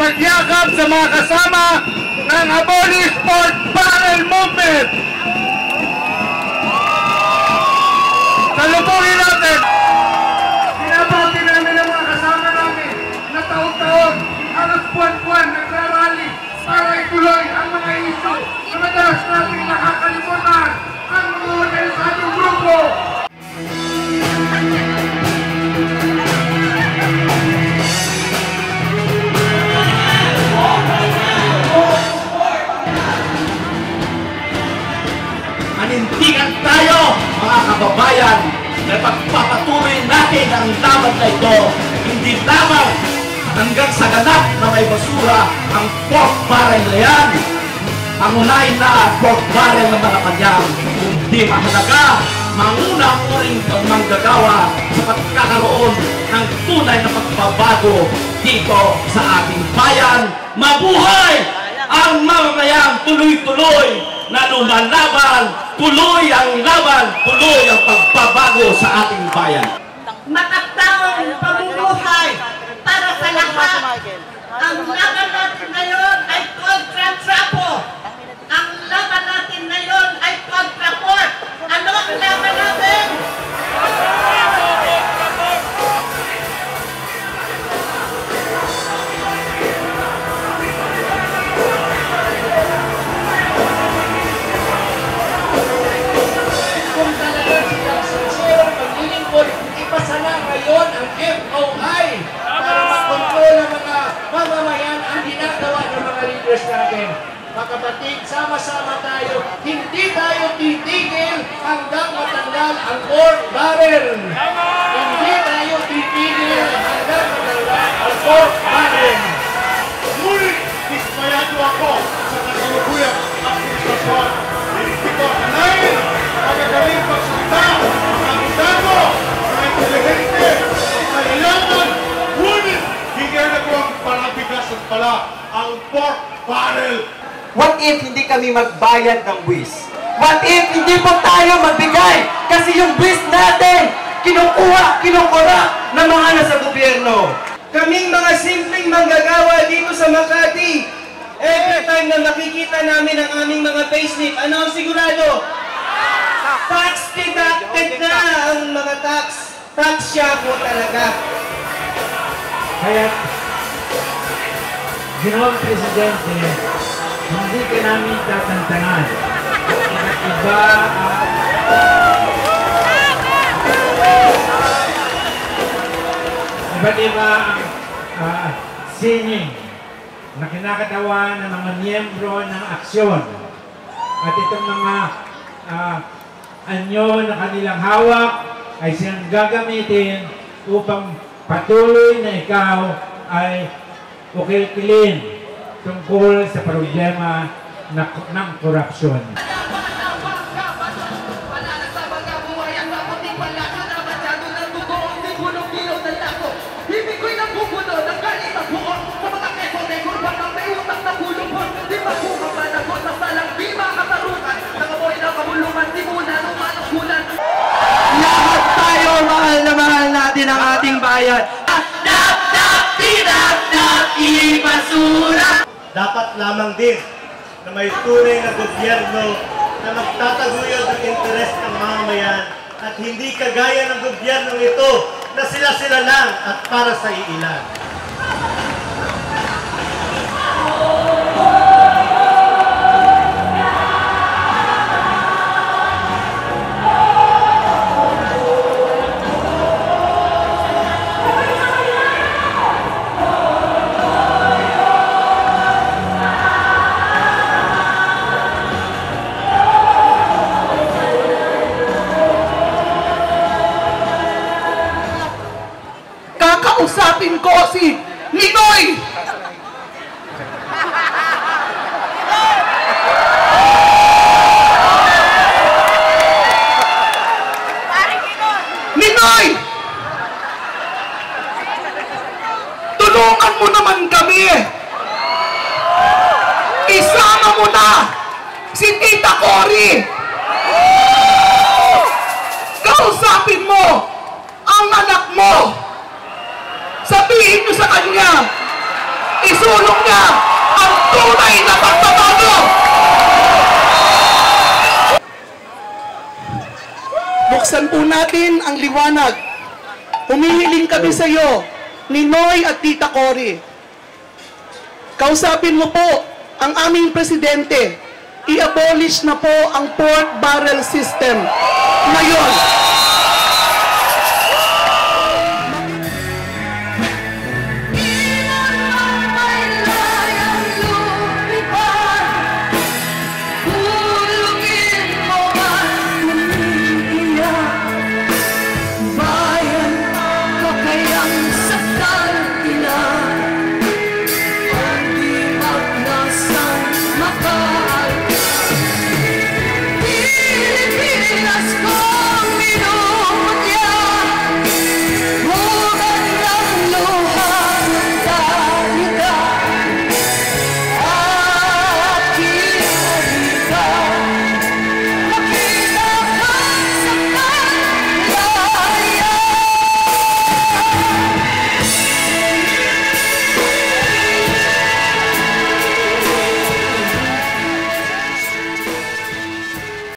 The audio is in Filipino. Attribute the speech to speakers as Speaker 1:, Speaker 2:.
Speaker 1: magyakap sa mga kasama ng Abolish Pork Barrel Movement. Salubungin natin. Binabati namin ang mga kasama namin na taon-taon, halos buwan-buwan nagrarally para ituloy ang mga isyu na madalas natin nakakalimutan ang mga organisadong grupo.
Speaker 2: Panindigan tayo, mga kababayan, na pagpapatuloy natin ang laban na ito, hindi lamang hanggang sa ganap na may basura ang pork barrel na yan. Ang unahin na pork barrel ng Malacanang, hindi mahalaga, manguna-uring manggagawa sa pagkakaroon ng tunay na pagbabago dito sa ating bayan. Mabuhay ang mamamayang tuloy-tuloy na lumalaban, tuloy ang laban, tuloy ang pagbabago sa ating bayan.
Speaker 3: Matatawang pamumuhay para sa lahat. Ang laban natin ngayon ay kontra trapo. Ang laban natin ngayon ay kontra pork. Ano ang laban natin?
Speaker 4: Ipasala ngayon ang FOI para makontrol ng mga mamamayan ang ginagawa ng mga leaders natin. Mga kapatid, sama-sama tayo. Hindi tayo titigil hanggang matanggal ang pork barrel. Hindi tayo titigil hanggang matanggal ang pork barrel.
Speaker 1: Ngunit, dismayado ako sa kasalukuyang administrasyon. Hindi ko sanayin magagaling pagsalita ang dago inteligente, kailangan, ngunit hindi nagawang palabigasan pala ang pork barrel.
Speaker 5: What if hindi kami magbayad ng buwis? What if hindi po tayo magbigay? Kasi yung buwis natin, kinukura ng mga nasa gobyerno. Kaming mga simpleng manggagawa dito sa Makati, every time na makikita namin ang aming mga payslip, ano ang sigurado? Tax deducted na ang mga tax siya po talaga.
Speaker 6: Kaya, Ginoong Presidente, hindi ka namin tatantangan. Iba't iba ang sining na kinakatawan ng mga miyembro ng aksyon. At itong mga anyo na kanilang hawak ay siyang gagamitin upang patuloy na ikaw ay ukil-kilin tungkol sa problema ng korupsyon.
Speaker 5: Lahat tayo mahal na mahal natin ang ating bayan.
Speaker 7: Dapat lamang din na may tunay na gobyerno na magtataguyod ng interes ng mamamayan at hindi kagaya ng gobyernong ito na sila-sila lang at para sa iilan.
Speaker 4: Kakausapin ko si Ninoy! Ninoy! Tulungan mo naman kami! Isama mo na si Tita Cory! Kausapin mo ang anak mo! Sabihin nyo sa kanya,
Speaker 1: isulong niya ang tunay na pagbabago.
Speaker 8: Buksan po natin ang liwanag. Humihiling kami sa iyo, ni Noy at Tita Cory. Kausapin mo po ang aming presidente. I-abolish na po ang pork barrel system. Ngayon,